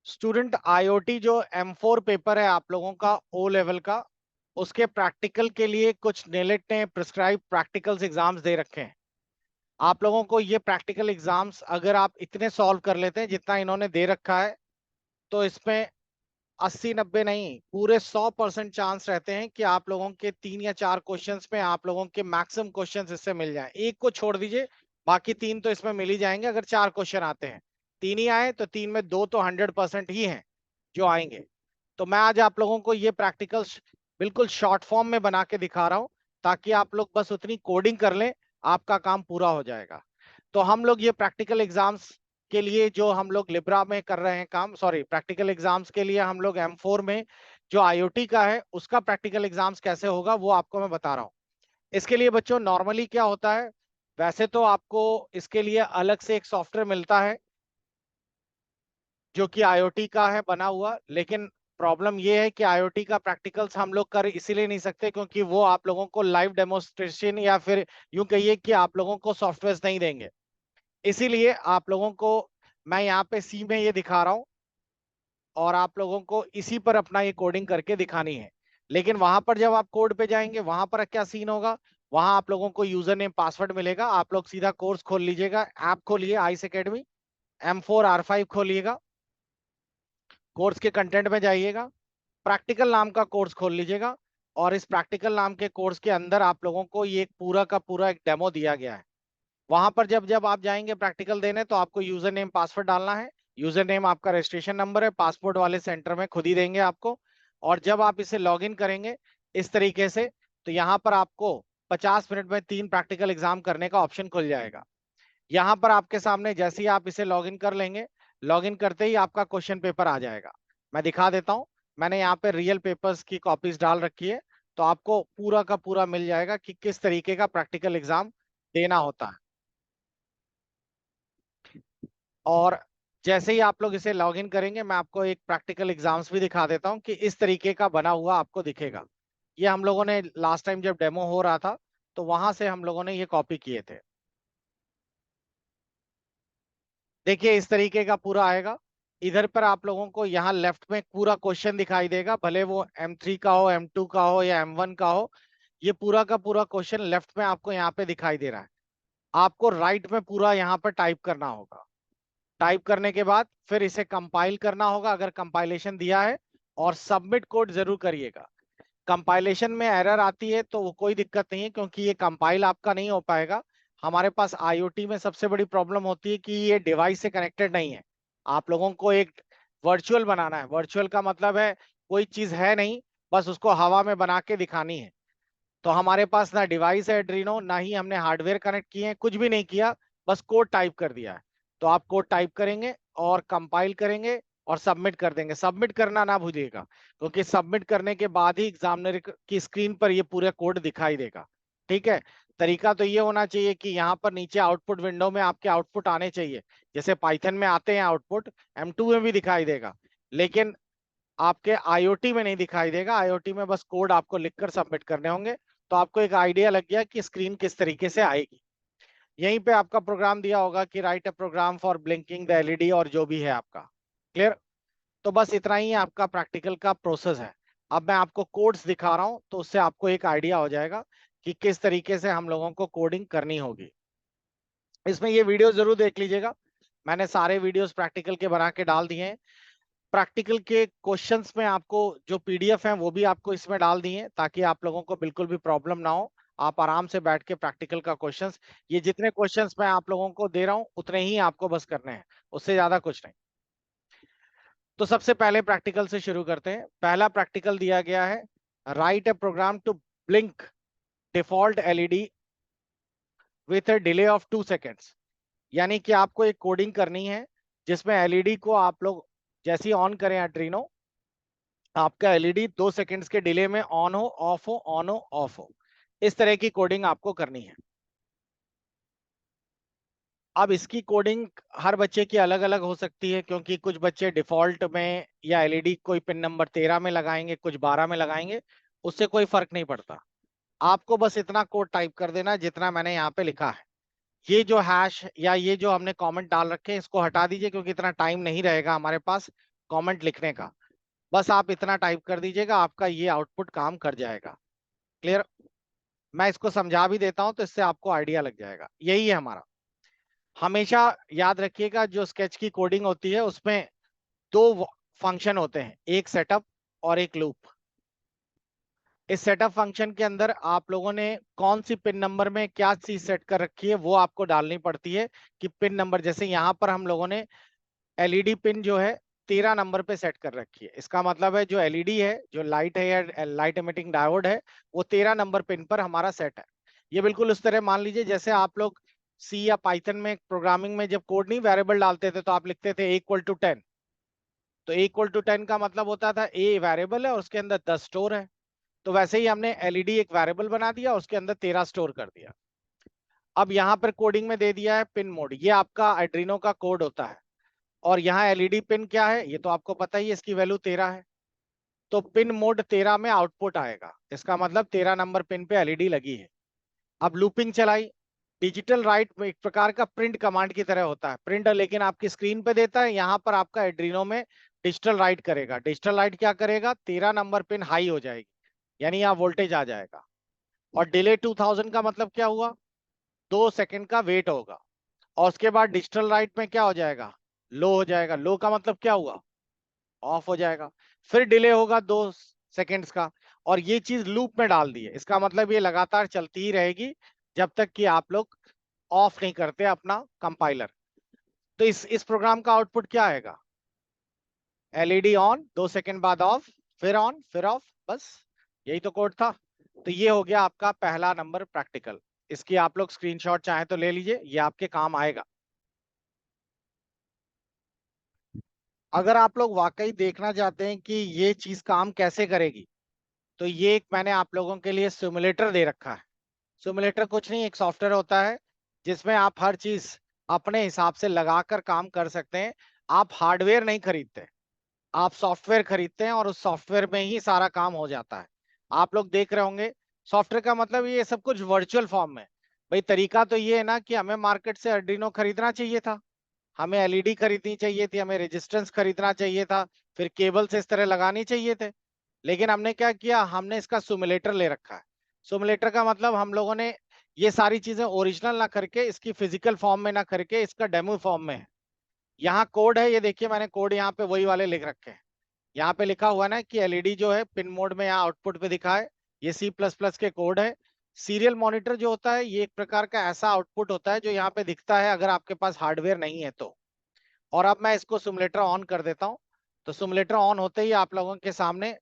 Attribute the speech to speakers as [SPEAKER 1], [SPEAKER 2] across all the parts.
[SPEAKER 1] Student IoT जो M4 paper है आप लोगों का ओ लेवल का, उसके प्रैक्टिकल के लिए कुछ नेलेट ने प्रिस्क्राइब प्रैक्टिकल्स एग्जाम्स दे रखे हैं। आप लोगों को ये प्रैक्टिकल एग्जाम्स अगर आप इतने सॉल्व कर लेते हैं जितना इन्होंने दे रखा है, तो इसमें 80-90 नहीं, पूरे 100% चांस रहते हैं कि आप लोगों के 3 या 4 क्वेश्चंस में आप लोगों के मैक्सिमम क्वेश्चंस इससे मिल जाएं। एक को छोड़ दीजिए, बाकी 3 तो इसमें मिल ही जाएंगे। अगर 4 क्वेश्चन आते हैं, 3 ही आए तो 3 में 2 तो 100% ही हैं जो आएंगे। तो मैं आज आप लोगों को ये प्रैक्टिकल्स बिल्कुल शॉर्ट फॉर्म में बना के दिखा रहा हूं, ताकि आप लोग बस उतनी कोडिंग कर लें, आपका काम पूरा हो जाएगा। तो हम लोग ये प्रैक्टिकल एग्जाम्स के लिए जो हम लोग लिब्रा में कर रहे हैं काम, सॉरी, प्रैक्टिकल एग्जाम्स के लिए हम लोग M4 में जो आईओटी का है उसका प्रैक्टिकल एग्जाम्स कैसे होगा वो आपको मैं बता रहा हूँ। इसके लिए बच्चों नॉर्मली क्या होता है, वैसे तो आपको इसके लिए अलग से एक सॉफ्टवेयर मिलता है जो कि आईओटी का है बना हुआ, लेकिन प्रॉब्लम ये है कि आईओटी का प्रैक्टिकल्स हम लोग कर इसीलिए नहीं सकते क्योंकि वो आप लोगों को लाइव डेमोन्स्ट्रेशन या फिर यूं कहिए कि आप लोगों को सॉफ्टवेयर नहीं देंगे। इसीलिए आप लोगों को मैं यहाँ पे सी में ये दिखा रहा हूँ और आप लोगों को इसी पर अपना ये कोडिंग करके दिखानी है। लेकिन वहां पर जब आप कोड पे जाएंगे वहां पर क्या सीन होगा, वहां आप लोगों को यूजर नेम पासवर्ड मिलेगा, आप लोग सीधा कोर्स खोल लीजिएगा, ऐप खोलिए आईस एकेडमी, M4R5 खोलिएगा, कोर्स के कंटेंट में जाइएगा, प्रैक्टिकल नाम का कोर्स खोल लीजिएगा, और इस प्रैक्टिकल नाम के कोर्स के अंदर आप लोगों को ये पूरा का पूरा एक डेमो दिया गया है। वहां पर जब जब आप जाएंगे प्रैक्टिकल देने तो आपको यूजर नेम पासवर्ड डालना है। यूजर नेम आपका रजिस्ट्रेशन नंबर है, पासपोर्ट वाले सेंटर में खुद ही देंगे आपको। और जब आप इसे लॉग इन करेंगे इस तरीके से, तो यहाँ पर आपको 50 मिनट में 3 प्रैक्टिकल एग्जाम करने का ऑप्शन खुल जाएगा। यहाँ पर आपके सामने जैसे ही आप इसे लॉग इन कर लेंगे, लॉग इन करते ही आपका क्वेश्चन पेपर आ जाएगा। मैं दिखा देता हूँ, मैंने यहाँ पे रियल पेपर्स की कॉपीज डाल रखी है, तो आपको पूरा का पूरा मिल जाएगा कि किस तरीके का प्रैक्टिकल एग्जाम देना होता है। और जैसे ही आप लोग इसे लॉग इन करेंगे, मैं आपको एक प्रैक्टिकल एग्जाम्स भी दिखा देता हूँ कि इस तरीके का बना हुआ आपको दिखेगा। ये हम लोगों ने लास्ट टाइम जब डेमो हो रहा था तो वहां से हम लोगों ने ये कॉपी किए थे। देखिए इस तरीके का पूरा आएगा। इधर पर आप लोगों को यहाँ लेफ्ट में पूरा क्वेश्चन दिखाई देगा, भले वो M3 का हो, M2 का हो या M1 का हो। ये पूरा का पूरा क्वेश्चन लेफ्ट में आपको यहाँ पे दिखाई दे रहा है। आपको राइट में पूरा यहाँ पर टाइप करना होगा। टाइप करने के बाद फिर इसे कंपाइल करना होगा अगर कंपाइलेशन दिया है, और सबमिट कोड जरूर करिएगा। कंपाइलेशन में एरर आती है तो वो कोई दिक्कत नहीं है, क्योंकि ये कंपाइल आपका नहीं हो पाएगा। हमारे पास आईओटी में सबसे बड़ी प्रॉब्लम होती है कि ये डिवाइस से कनेक्टेड नहीं है। आप लोगों को एक वर्चुअल बनाना है। वर्चुअल का मतलब है कोई चीज है नहीं, बस उसको हवा में बना के दिखानी है। तो हमारे पास ना डिवाइस है एड्रीनो, ना ही हमने हार्डवेयर कनेक्ट किए हैं, कुछ भी नहीं किया, बस कोड टाइप कर दिया है। तो आप कोड टाइप करेंगे और कंपाइल करेंगे और सबमिट कर देंगे। सबमिट करना ना भूलिएगा, क्योंकि सबमिट करने के बाद ही एग्जामिनर की स्क्रीन पर ये पूरा कोड दिखाई देगा। ठीक है। तरीका तो ये होना चाहिए कि यहाँ पर नीचे आउटपुट विंडो में आपके आउटपुट आने चाहिए, जैसे पाइथन में आते हैं आउटपुट, M2 में भी दिखाई देगा। लेकिन आपके आईओटी में नहीं दिखाई देगा। आईओटी में बस कोड आपको लिखकर सबमिट करने होंगे। तो आपको एक आइडिया लग गया कि स्क्रीन किस तरीके से आएगी। यहीं पे आपका प्रोग्राम दिया होगा कि write a program for blinking the LED, और जो भी है आपका क्लियर। तो बस इतना ही आपका प्रैक्टिकल का प्रोसेस है। अब मैं आपको कोड्स दिखा रहा हूं तो उससे आपको एक आइडिया हो जाएगा कि किस तरीके से हम लोगों को कोडिंग करनी होगी। इसमें ये वीडियो जरूर देख लीजिएगा, मैंने सारे वीडियोस प्रैक्टिकल के बना के डाल दिए हैं। प्रैक्टिकल के क्वेश्चंस में आपको जो पीडीएफ है वो भी आपको इसमें डाल दिए हैं, ताकि आप लोगों को बिल्कुल भी प्रॉब्लम ना हो। आप आराम से बैठ के प्रैक्टिकल का क्वेश्चंस, ये जितने क्वेश्चंस मैं आप लोगों को दे रहा हूं उतने ही आपको बस करने हैं, उससे ज्यादा कुछ नहीं। तो सबसे पहले प्रैक्टिकल से शुरू करते हैं। पहला प्रैक्टिकल दिया गया है, write a program to blink default LED with a delay of 2 seconds. यानी कि आपको एक कोडिंग करनी है जिसमें एलईडी को आप लोग जैसे ही ऑन करें एड्रीनो, आपका एलईडी 2 सेकंड्स के डिले में ऑन हो ऑफ हो, ऑन हो ऑफ हो। इस तरह की कोडिंग आपको करनी है। अब इसकी कोडिंग हर बच्चे की अलग अलग हो सकती है, क्योंकि कुछ बच्चे डिफॉल्ट में या एलईडी कोई पिन नंबर 13 में लगाएंगे, कुछ 12 में लगाएंगे, उससे कोई फर्क नहीं पड़ता। आपको बस इतना कोड टाइप कर देना है जितना मैंने यहाँ पे लिखा है। ये जो हैश या ये जो हमने कमेंट डाल रखे हैं इसको हटा दीजिए, क्योंकि इतना टाइम नहीं रहेगा हमारे पास। कमेंट लिखने का। बस आप इतना टाइप कर दीजिएगा, आपका ये आउटपुट काम कर जाएगा। क्लियर? मैं इसको समझा भी देता हूं तो इससे आपको आइडिया लग जाएगा। यही है हमारा। हमेशा याद रखिएगा, जो स्केच की कोडिंग होती है उसमें दो फंक्शन होते हैं, एक सेटअप और एक लूप। इस सेटअप फंक्शन के अंदर आप लोगों ने कौन सी पिन नंबर में क्या चीज सेट कर रखी है वो आपको डालनी पड़ती है। कि पिन नंबर, जैसे यहाँ पर हम लोगों ने एलईडी पिन जो है 13 नंबर पे सेट कर रखी है। इसका मतलब है जो एलईडी है, जो लाइट है या लाइट एमिटिंग डायोड है, वो 13 नंबर पिन पर हमारा सेट है। ये बिल्कुल उस तरह मान लीजिए जैसे आप लोग सी या पाइथन में प्रोग्रामिंग में जब कोड नहीं वेरिएबल डालते थे तो आप लिखते थे A=10। तो A=10 का मतलब होता था ए वेरिएबल है और उसके अंदर 10 स्टोर है। तो वैसे ही हमने एलईडी एक वेरिएबल बना दिया, उसके अंदर 13 स्टोर कर दिया। अब यहाँ पर कोडिंग में दे दिया है पिन मोड, ये आपका आर्डिनो का कोड होता है। और यहाँ एलईडी पिन क्या है ये तो आपको पता ही है, इसकी वैल्यू 13 है। तो पिन मोड 13 में आउटपुट आएगा, इसका मतलब 13 नंबर पिन पे एलईडी लगी है। अब लूपिंग चलाई। डिजिटल राइट एक प्रकार का प्रिंट कमांड की तरह होता है। प्रिंट लेकिन आपकी स्क्रीन पे देता है, यहाँ पर आपका एड्रीनो में डिजिटल राइट करेगा। डिजिटल राइट क्या करेगा, 13 नंबर पिन हाई हो जाएगी, यानी यहाँ वोल्टेज आ जाएगा। और डिले 2000 का मतलब क्या हुआ, 2 सेकंड का वेट होगा। और उसके बाद डिजिटल राइट में क्या हो जाएगा, लो हो जाएगा। लो का मतलब क्या हुआ, ऑफ हो जाएगा। फिर डिले होगा 2 सेकंड्स का। और ये चीज लूप में डाल दी है, इसका मतलब ये लगातार चलती ही रहेगी जब तक कि आप लोग ऑफ नहीं करते अपना कंपाइलर। तो इस प्रोग्राम का आउटपुट क्या आएगा, एलईडी ऑन, 2 सेकंड बाद ऑफ, फिर ऑन फिर ऑफ, बस यही तो कोड था। तो ये हो गया आपका पहला नंबर प्रैक्टिकल। इसकी आप लोग स्क्रीनशॉट चाहे तो ले लीजिए, ये आपके काम आएगा। अगर आप लोग वाकई देखना चाहते हैं कि ये चीज काम कैसे करेगी, तो ये एक मैंने आप लोगों के लिए सिमुलेटर दे रखा है। सिमुलेटर कुछ नहीं, एक सॉफ्टवेयर होता है जिसमें आप हर चीज अपने हिसाब से लगाकर काम कर सकते हैं। आप हार्डवेयर नहीं खरीदते, आप सॉफ्टवेयर खरीदते हैं और उस सॉफ्टवेयर में ही सारा काम हो जाता है। आप लोग देख रहे होंगे, सॉफ्टवेयर का मतलब ये सब कुछ वर्चुअल फॉर्म में। भाई तरीका तो ये है ना कि हमें मार्केट से अर्डिनो खरीदना चाहिए था, हमें एलईडी खरीदनी चाहिए थी, हमें रेजिस्टेंस खरीदना चाहिए था, फिर केबल्स इस तरह लगानी चाहिए थे। लेकिन हमने क्या किया, हमने इसका सिमुलेटर ले रखा है। सिमुलेटर का मतलब हम लोगों ने ये सारी चीजें ओरिजिनल ना करके, इसकी फिजिकल फॉर्म में ना करके, इसका डेमो फॉर्म में है। यहाँ कोड है, ये देखिए मैंने कोड यहाँ पे वही वाले लिख रखे हैं। यहाँ पे लिखा हुआ ना कि एलईडी जो है पिन मोड में यहाँ आउटपुट पे दिखा है। ये C++ के कोड है। सीरियल मॉनिटर जो होता है ये एक प्रकार का ऐसा आउटपुट होता है जो यहाँ पे दिखता है अगर आपके पास हार्डवेयर नहीं है तो। और अब मैं इसको सिमुलेटर ऑन कर देता हूँ। तो सिमुलेटर ऑन होते ही आप लोगों के सामने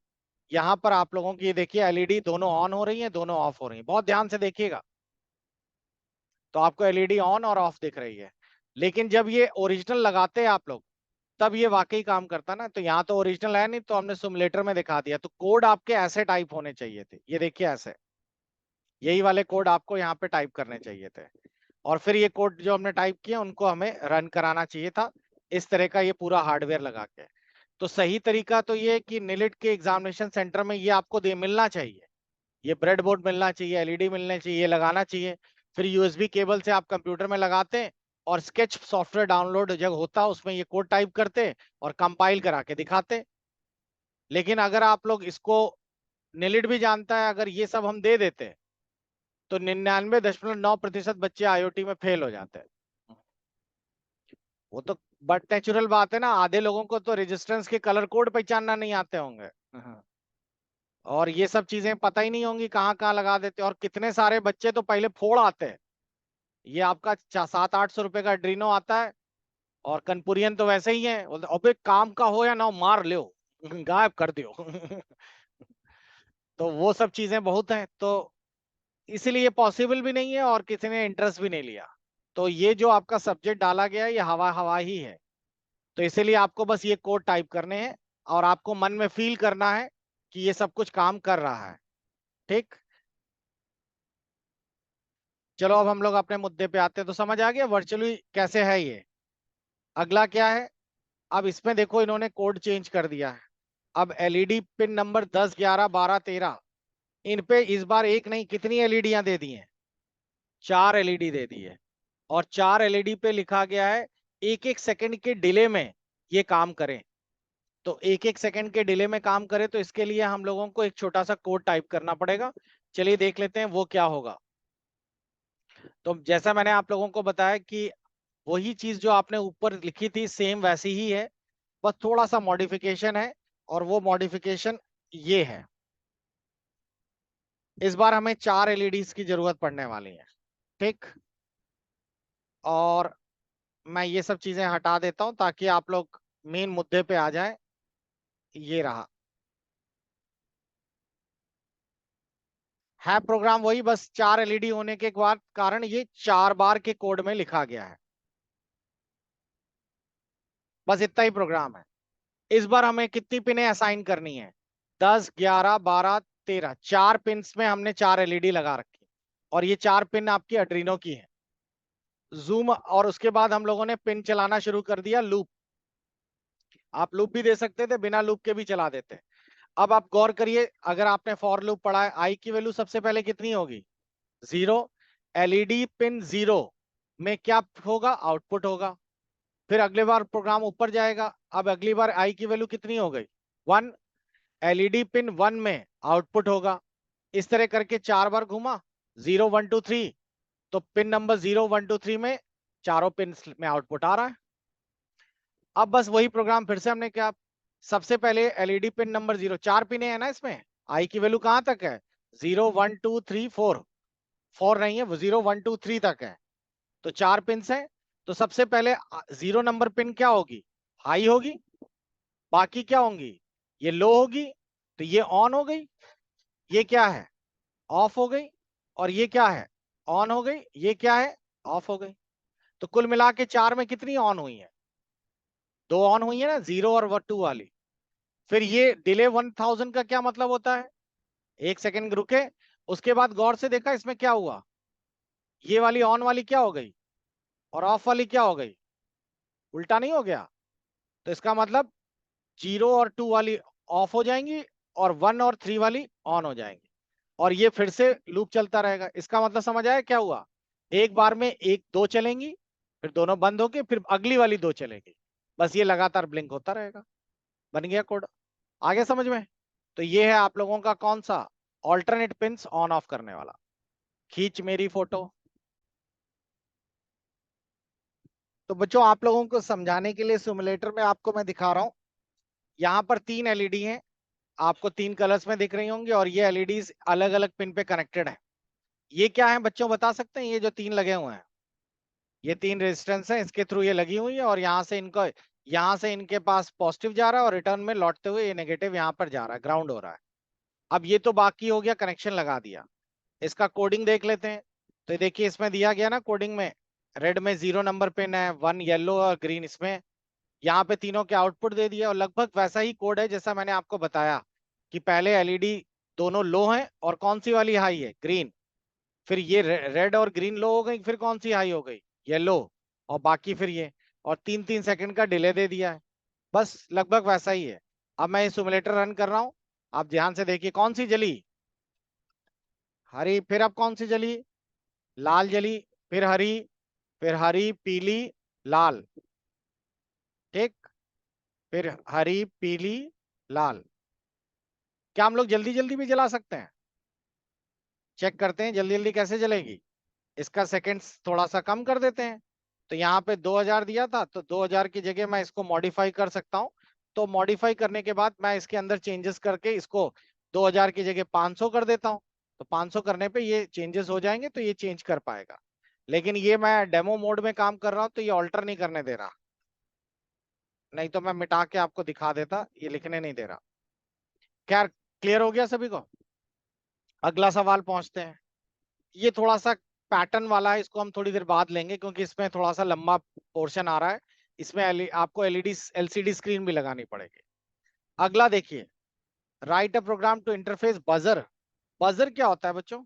[SPEAKER 1] यहाँ पर आप लोगों की ये देखिए एलईडी दोनों ऑन हो रही है, दोनों ऑफ हो रही है। बहुत ध्यान से देखिएगा, तो आपको एलईडी ऑन और ऑफ दिख रही है। लेकिन जब ये ओरिजिनल लगाते हैं आप लोग, तब ये वाकई काम करता ना। तो यहाँ तो ओरिजिनल है नहीं, तो हमने सिमुलेटर में दिखा दिया। तो कोड आपके ऐसे टाइप होने चाहिए थे, ये देखिए ऐसे, यही वाले कोड आपको यहाँ पे टाइप करने चाहिए थे। और फिर ये कोड जो हमने टाइप किया उनको हमें रन कराना चाहिए था, इस तरह का ये पूरा हार्डवेयर लगा के। तो सही तरीका तो ये है कि निलिट के एग्जामिनेशन सेंटर में ये आपको दे मिलना चाहिए, ये ब्रेड बोर्ड मिलना चाहिए, एलईडी मिलने चाहिए, ये लगाना चाहिए। फिर यूएसबी केबल से आप कंप्यूटर में लगाते हैं और स्केच सॉफ्टवेयर डाउनलोड जब होता उसमें ये कोड टाइप करते और कंपाइल करा के दिखाते। लेकिन अगर आप लोग इसको, निलिट भी जानता है अगर ये सब हम दे देते तो 99.9% बच्चे आईओटी में फेल हो जाते हैं। वो तो बट नेचुरल बात है ना, आधे लोगों को तो रेजिस्टेंस के कलर कोड पहचानना नहीं आते होंगे। हाँ। और ये सब चीजें पता ही नहीं होंगी कहाँ कहाँ लगा देते, और कितने सारे बच्चे तो पहले फोड़ आते हैं। ये आपका 700-800 रुपए का ड्रीनो आता है, और कनपुरियन तो वैसे ही है, अबे काम का हो या ना हो मार लो, गायब कर दियो। तो वो सब चीजें बहुत हैं, तो इसीलिए पॉसिबल भी नहीं है और किसी ने इंटरेस्ट भी नहीं लिया। तो ये जो आपका सब्जेक्ट डाला गया है ये हवा हवा ही है। तो इसीलिए आपको बस ये कोड टाइप करने हैं और आपको मन में फील करना है कि ये सब कुछ काम कर रहा है। ठीक, चलो अब हम लोग अपने मुद्दे पे आते हैं। तो समझ आ गया वर्चुअली कैसे है ये। अगला क्या है, अब इसमें देखो इन्होंने कोड चेंज कर दिया है। अब एलईडी पिन नंबर 10, 11, 12, 13, इन पे इस बार एक नहीं कितनी एलईडियां दे दी हैं, 4 एलईडी दे दी है। और 4 एलईडी पे लिखा गया है 1-1 सेकंड के डिले में ये काम करें। तो एक एक सेकंड के डिले में काम करे, तो इसके लिए हम लोगों को एक छोटा सा कोड टाइप करना पड़ेगा। चलिए देख लेते हैं वो क्या होगा। तो जैसा मैंने आप लोगों को बताया कि वही चीज जो आपने ऊपर लिखी थी सेम वैसी ही है, बस थोड़ा सा मॉडिफिकेशन है। और वो मॉडिफिकेशन ये है, इस बार हमें 4 एलईडीज की जरूरत पड़ने वाली है। ठीक। और मैं ये सब चीजें हटा देता हूं ताकि आप लोग मेन मुद्दे पे आ जाए। ये रहा है प्रोग्राम वही, बस 4 एलईडी होने के बाद कारण ये 4 बार के कोड में लिखा गया है। बस इतना ही प्रोग्राम है। इस बार हमें कितनी पिनें असाइन करनी है? 10, 11, 12, 13, 4 पिन्स में हमने 4 एलईडी लगा रखी। और ये 4 पिन आपकी अड्रीनो की है। जूम, और उसके बाद हम लोगों ने पिन चलाना शुरू कर दिया लूप। आप लूप भी दे सकते थे, बिना लूप के भी चला देते। अब आप गौर करिए, अगर आपने फॉर लूप पढ़ा है, आई की वैल्यू सबसे पहले कितनी होगी? 0। एलईडी पिन 0 में क्या होगा? आउटपुट होगा। फिर अगले बार प्रोग्राम ऊपर जाएगा, अब अगली बार आई की वैल्यू कितनी हो गई? 1। एलईडी पिन 1 में आउटपुट होगा। इस तरह करके 4 बार घुमा, 0 1 2 3। तो पिन नंबर 0 1 2 3 में चारों पिन में आउटपुट आ रहा है। अब बस वही प्रोग्राम फिर से हमने क्या, सबसे पहले एलईडी पिन नंबर 0, 4 पिने है ना इसमें, आई की वैल्यू कहां तक है? 0 1 2 3 4। 4 नहीं है, वो 0 1 2 3 तक है। तो 4 पिन है। तो सबसे पहले 0 नंबर पिन क्या होगी? हाई होगी। बाकी क्या होंगी? ये लो होगी। तो ये ऑन हो गई। ये क्या है? ऑफ हो गई। और ये क्या है? ऑन हो गई। ये क्या है? ऑफ हो गई। तो कुल मिला के 4 में कितनी ऑन हुई है? 2 ऑन हुई है ना, 0 और 2 वाली। फिर ये डिले 1000 का क्या मतलब होता है? 1 सेकंड रुके, उसके बाद गौर से देखा इसमें क्या हुआ? ये वाली ऑन वाली क्या हो गई? और ऑफ वाली क्या हो गई? उल्टा नहीं हो गया? तो इसका मतलब 0 और 2 वाली ऑफ हो जाएंगी, और 1 और 3 वाली ऑन हो जाएंगी। और ये फिर से लूप चलता रहेगा। इसका मतलब समझ आया क्या हुआ? एक बार में एक दो चलेंगी, फिर दोनों बंद होके फिर अगली वाली दो चलेगी। बस ये लगातार ब्लिंक होता रहेगा। बन गया कोड। आगे समझ में? तो ये है आप लोगों का कौन सा? ऑल्टरनेट पिंस ऑन ऑफ करने वाला। खींच मेरी फोटो। तो बच्चों, आप लोगों को समझाने के लिए सिमुलेटर में आपको मैं दिखा रहा हूं। यहाँ पर 3 एलईडी हैं, आपको 3 कलर्स में दिख रही होंगी, और ये एलईडीज अलग अलग पिन पे कनेक्टेड है। ये क्या है बच्चों, बता सकते हैं? ये जो 3 लगे हुए हैं, ये 3 रेजिस्टेंस है, इसके थ्रू ये लगी हुई है, और यहाँ से इनके पास पॉजिटिव जा रहा है, और रिटर्न में लौटते हुए ये नेगेटिव यहाँ पर जा रहा है, ग्राउंड हो रहा है। अब ये तो बाकी हो गया, कनेक्शन लगा दिया। इसका कोडिंग देख लेते हैं। तो देखिए इसमें दिया गया ना कोडिंग में, रेड में 0 नंबर पिन है, 1 येलो और ग्रीन इसमें। यहाँ पे तीनों के आउटपुट दे दिए, और लगभग वैसा ही कोड है जैसा मैंने आपको बताया कि पहले एलईडी दोनों लो हैं, और कौन सी वाली हाई है? ग्रीन। फिर ये रेड और ग्रीन लो हो गई, फिर कौन सी हाई हो गई? येलो। और बाकी फिर ये, और 3-3 सेकंड का डिले दे दिया है। बस लगभग वैसा ही है। अब मैं ये सिमुलेटर रन कर रहा हूँ, आप ध्यान से देखिए कौन सी जली? हरी। फिर अब कौन सी जली? लाल जली। फिर हरी। फिर हरी, पीली, लाल। ठीक। फिर हरी, पीली, लाल। क्या हम लोग जल्दी जल्दी भी जला सकते हैं? चेक करते हैं जल्दी जल्दी कैसे जलेगी। इसका सेकंड्स थोड़ा सा कम कर देते हैं। तो यहाँ पे 2000 दिया था, तो 2000 की जगह मैं इसको मॉडिफाई कर सकता हूँ। तो मॉडिफाई करने के बाद मैं इसके अंदर चेंजेस करके इसको 2000 की जगह 500 कर देता हूँ। तो 500 करने पे ये चेंजेस हो जाएंगे, तो ये चेंज कर पाएगा। लेकिन ये मैं डेमो मोड में काम कर रहा हूँ, तो ये ऑल्टर नहीं करने दे रहा। नहीं तो मैं मिटा के आपको दिखा देता, ये लिखने नहीं दे रहा। खैर, क्लियर हो गया सभी को? अगला सवाल पहुंचते हैं। ये थोड़ा सा पैटर्न वाला है, इसको हम थोड़ी देर बाद लेंगे, क्योंकि इसमें थोड़ा सा लंबा पोर्शन आ रहा है। इसमें आपको एलईडी एलसीडी स्क्रीन भी लगानी पड़ेगी। अगला देखिए, write a program to interface buzzer. Buzzer क्या होता है बच्चों?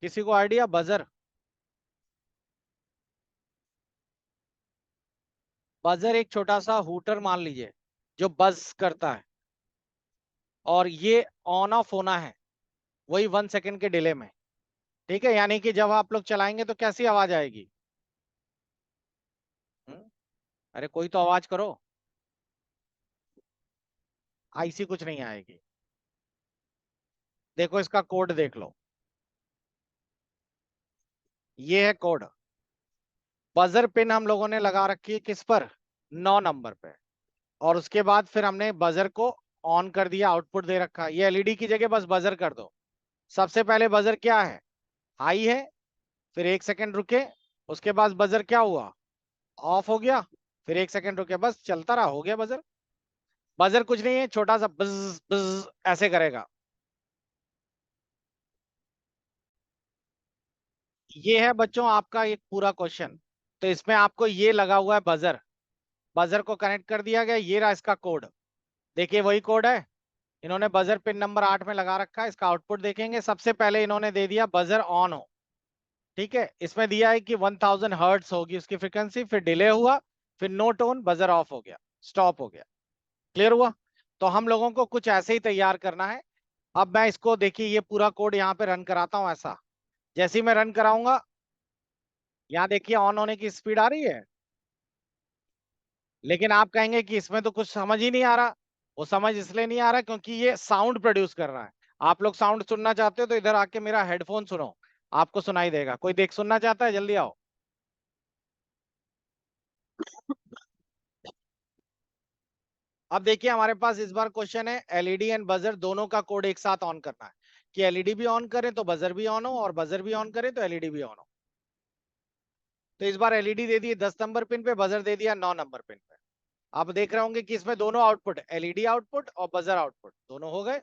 [SPEAKER 1] किसी को आइडिया? बजर, बजर एक छोटा सा हुटर मान लीजिए, जो बज करता है। और ये ऑन ऑफ होना है, वही 1 सेकंड के डिले में। ठीक है, यानी कि जब आप लोग चलाएंगे तो कैसी आवाज आएगी? हम्म? अरे कोई तो आवाज करो। आईसी कुछ नहीं आएगी। देखो इसका कोड देख लो, ये है कोड। बजर पिन हम लोगों ने लगा रखी है किस पर, 9 नंबर पे। और उसके बाद फिर हमने बजर को ऑन कर दिया, आउटपुट दे रखा। ये एलईडी की जगह बस बजर कर दो। सबसे पहले बजर क्या है, हाई है। फिर 1 सेकंड रुके, उसके बाद बजर क्या हुआ, ऑफ हो गया। फिर 1 सेकंड रुके, बस चलता रहा, हो गया बजर। बजर कुछ नहीं है, छोटा सा बज बज ऐसे करेगा। ये है बच्चों आपका एक पूरा क्वेश्चन। तो इसमें आपको ये लगा हुआ है बजर, बजर को कनेक्ट कर दिया गया, ये रहा इसका कोड। देखिए वही कोड है, इन्होंने बजर पिन नंबर 8 में लगा रखा है। इसका आउटपुट देखेंगे, सबसे पहले इन्होंने दे दिया बजर ऑन हो। ठीक है, इसमें दिया है कि 1000 हर्ट्स होगी उसकी फ्रिक्वेंसी, फिर डिले हुआ, फिर नो टोन, बजर ऑफ हो गया, स्टॉप हो गया। क्लियर हुआ। तो हम लोगों को कुछ ऐसे ही तैयार करना है। अब मैं इसको देखिए ये पूरा कोड यहाँ पे रन कराता हूँ ऐसा। जैसे ही मैं रन कराऊंगा, यहाँ देखिए ऑन होने की स्पीड आ रही है। लेकिन आप कहेंगे कि इसमें तो कुछ समझ ही नहीं आ रहा। वो समझ इसलिए नहीं आ रहा क्योंकि ये साउंड प्रोड्यूस कर रहा है। आप लोग साउंड सुनना चाहते हो तो इधर आके मेरा हेडफोन सुनो, आपको सुनाई देगा। कोई देख सुनना चाहता है, जल्दी आओ। अब देखिए हमारे पास इस बार क्वेश्चन है एलईडी एंड बजर दोनों का कोड एक साथ ऑन करना है। कि एलईडी भी ऑन करें तो बजर भी ऑन हो, और बजर भी ऑन करें तो एलईडी भी ऑन हो। तो इस बार एलईडी दे दी 10 नंबर पिन पे, बजर दे दिया 9 नंबर पिन पे। आप देख रहे होंगे कि इसमें दोनों आउटपुट, एलईडी आउटपुट और बजर आउटपुट दोनों हो गए।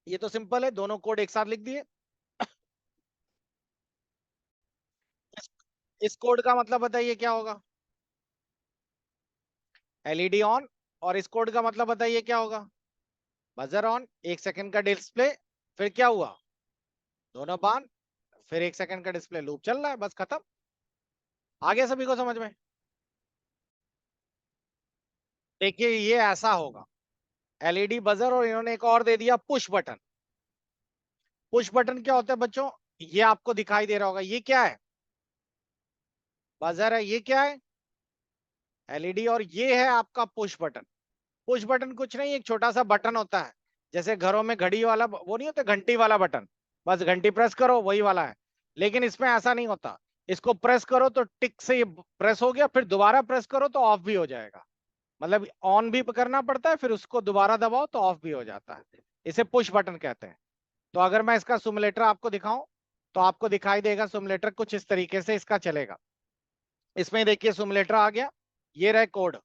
[SPEAKER 1] ये तो सिंपल है, दोनों कोड एक साथ लिख दिए। इस, इस कोड का मतलब बताइए क्या होगा, एलईडी ऑन। और इस कोड का मतलब बताइए क्या होगा, बजर ऑन, 1 सेकंड का डिस्प्ले। फिर क्या हुआ, दोनों बान, फिर 1 सेकंड का डिस्प्ले, लूप चल रहा है, बस खत्म। आ गया सभी को समझ में। देखिए ये ऐसा होगा, एलईडी बजर, और इन्होंने एक और दे दिया पुश बटन। पुश बटन क्या होता है बच्चों, ये आपको दिखाई दे रहा होगा, ये क्या है, बजर है, ये क्या है, एलईडी, और ये है आपका पुश बटन। पुश बटन कुछ नहीं, एक छोटा सा बटन होता है, जैसे घरों में घड़ी वाला वो नहीं होता, घंटी वाला बटन। बस घंटी प्रेस करो, वही वाला है। लेकिन इसमें ऐसा नहीं होता, इसको प्रेस करो तो टिक से ये प्रेस हो गया, फिर दोबारा प्रेस करो तो ऑफ भी हो जाएगा। मतलब ऑन भी करना पड़ता है, फिर उसको दोबारा दबाओ तो ऑफ भी हो जाता है। इसे पुश बटन कहते हैं। तो अगर मैं इसका सिमुलेटर आपको दिखाऊं, तो आपको दिखाई देगा सिमुलेटर कुछ इस तरीके से इसका चलेगा। इसमें देखिए सिमुलेटर आ गया, ये रहे कोड।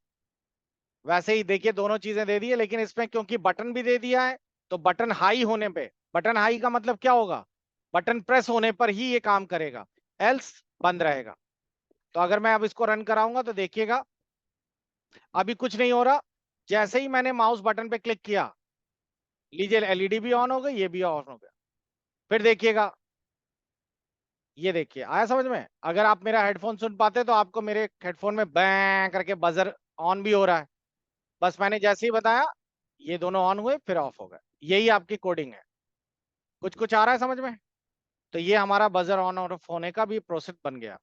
[SPEAKER 1] वैसे ही देखिए दोनों चीजें दे दी है, लेकिन इसमें क्योंकि बटन भी दे दिया है, तो बटन हाई होने पे, बटन हाई का मतलब क्या होगा, बटन प्रेस होने पर ही ये काम करेगा, एल्स बंद रहेगा। तो अगर मैं अब इसको रन कराऊंगा तो देखिएगा अभी कुछ नहीं हो रहा। जैसे ही मैंने माउस बटन पे क्लिक किया, लीजिए एलईडी भी ऑन हो गई, ये भी ऑन हो गया। फिर देखिएगा, ये देखिए आया समझ में। अगर आप मेरा हेडफोन सुन पाते तो आपको मेरे हेडफोन में बैंग करके बजर ऑन भी हो रहा है। बस मैंने जैसे ही बताया, ये दोनों ऑन हुए फिर ऑफ हो गए। यही आपकी कोडिंग है। कुछ कुछ आ रहा है समझ में। तो ये हमारा बजर ऑन और ऑफ होने का भी प्रोसेस बन गया।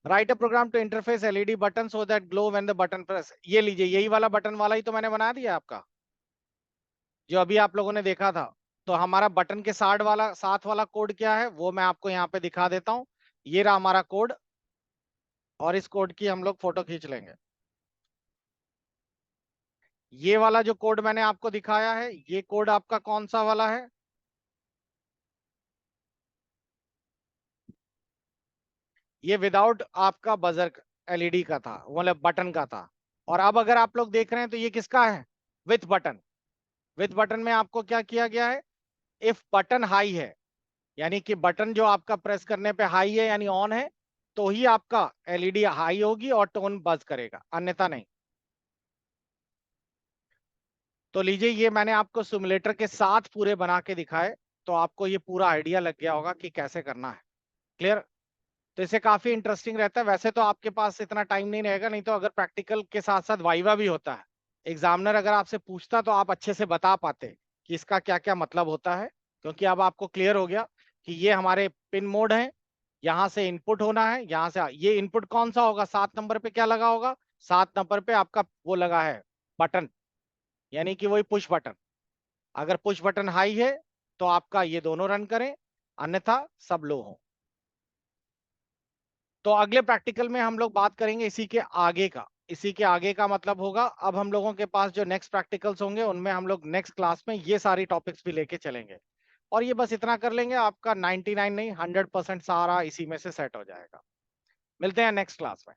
[SPEAKER 1] Write a program to interface LED button so that glow when the button press. ये लीजिए यही वाला बटन वाला ही तो मैंने बना दिया आपका, जो अभी आप लोगों ने देखा था। तो हमारा बटन के साथ वाला कोड क्या है वो मैं आपको यहाँ पे दिखा देता हूँ। ये रहा हमारा कोड, और इस कोड की हम लोग फोटो खींच लेंगे। ये वाला जो कोड मैंने आपको दिखाया है, ये कोड आपका कौन सा वाला है, ये विदाउट आपका बजर एलईडी का था, मतलब बटन का था। और अब अगर आप लोग देख रहे हैं तो ये किसका है, विथ बटन। विथ बटन में आपको क्या किया गया है, इफ बटन हाई है, यानी कि बटन जो आपका प्रेस करने पे हाई है यानी ऑन है, तो ही आपका एलईडी हाई होगी और टोन बज करेगा, अन्यथा नहीं। तो लीजिए ये मैंने आपको सिमुलेटर के साथ पूरे बना के दिखाए, तो आपको ये पूरा आइडिया लग गया होगा कि कैसे करना है। क्लियर। तो इसे काफी इंटरेस्टिंग रहता है। वैसे तो आपके पास इतना टाइम नहीं रहेगा, नहीं तो अगर प्रैक्टिकल के साथ साथ वाइवा भी होता है, एग्जामिनर अगर आपसे पूछता तो आप अच्छे से बता पाते कि इसका क्या क्या मतलब होता है। क्योंकि अब आपको क्लियर हो गया कि ये हमारे पिन मोड है, यहाँ से इनपुट होना है, यहाँ से ये इनपुट कौन सा होगा, 7 नंबर पे क्या लगा होगा, 7 नंबर पे आपका वो लगा है बटन, यानी कि वही पुश बटन। अगर पुश बटन हाई है तो आपका ये दोनों रन करें, अन्यथा सब लो हो। तो अगले प्रैक्टिकल में हम लोग बात करेंगे इसी के आगे का। इसी के आगे का मतलब होगा अब हम लोगों के पास जो नेक्स्ट प्रैक्टिकल्स होंगे उनमें हम लोग नेक्स्ट क्लास में ये सारी टॉपिक्स भी लेके चलेंगे। और ये बस इतना कर लेंगे, आपका 99 नहीं 100% सारा इसी में से सेट हो जाएगा। मिलते हैं नेक्स्ट क्लास में।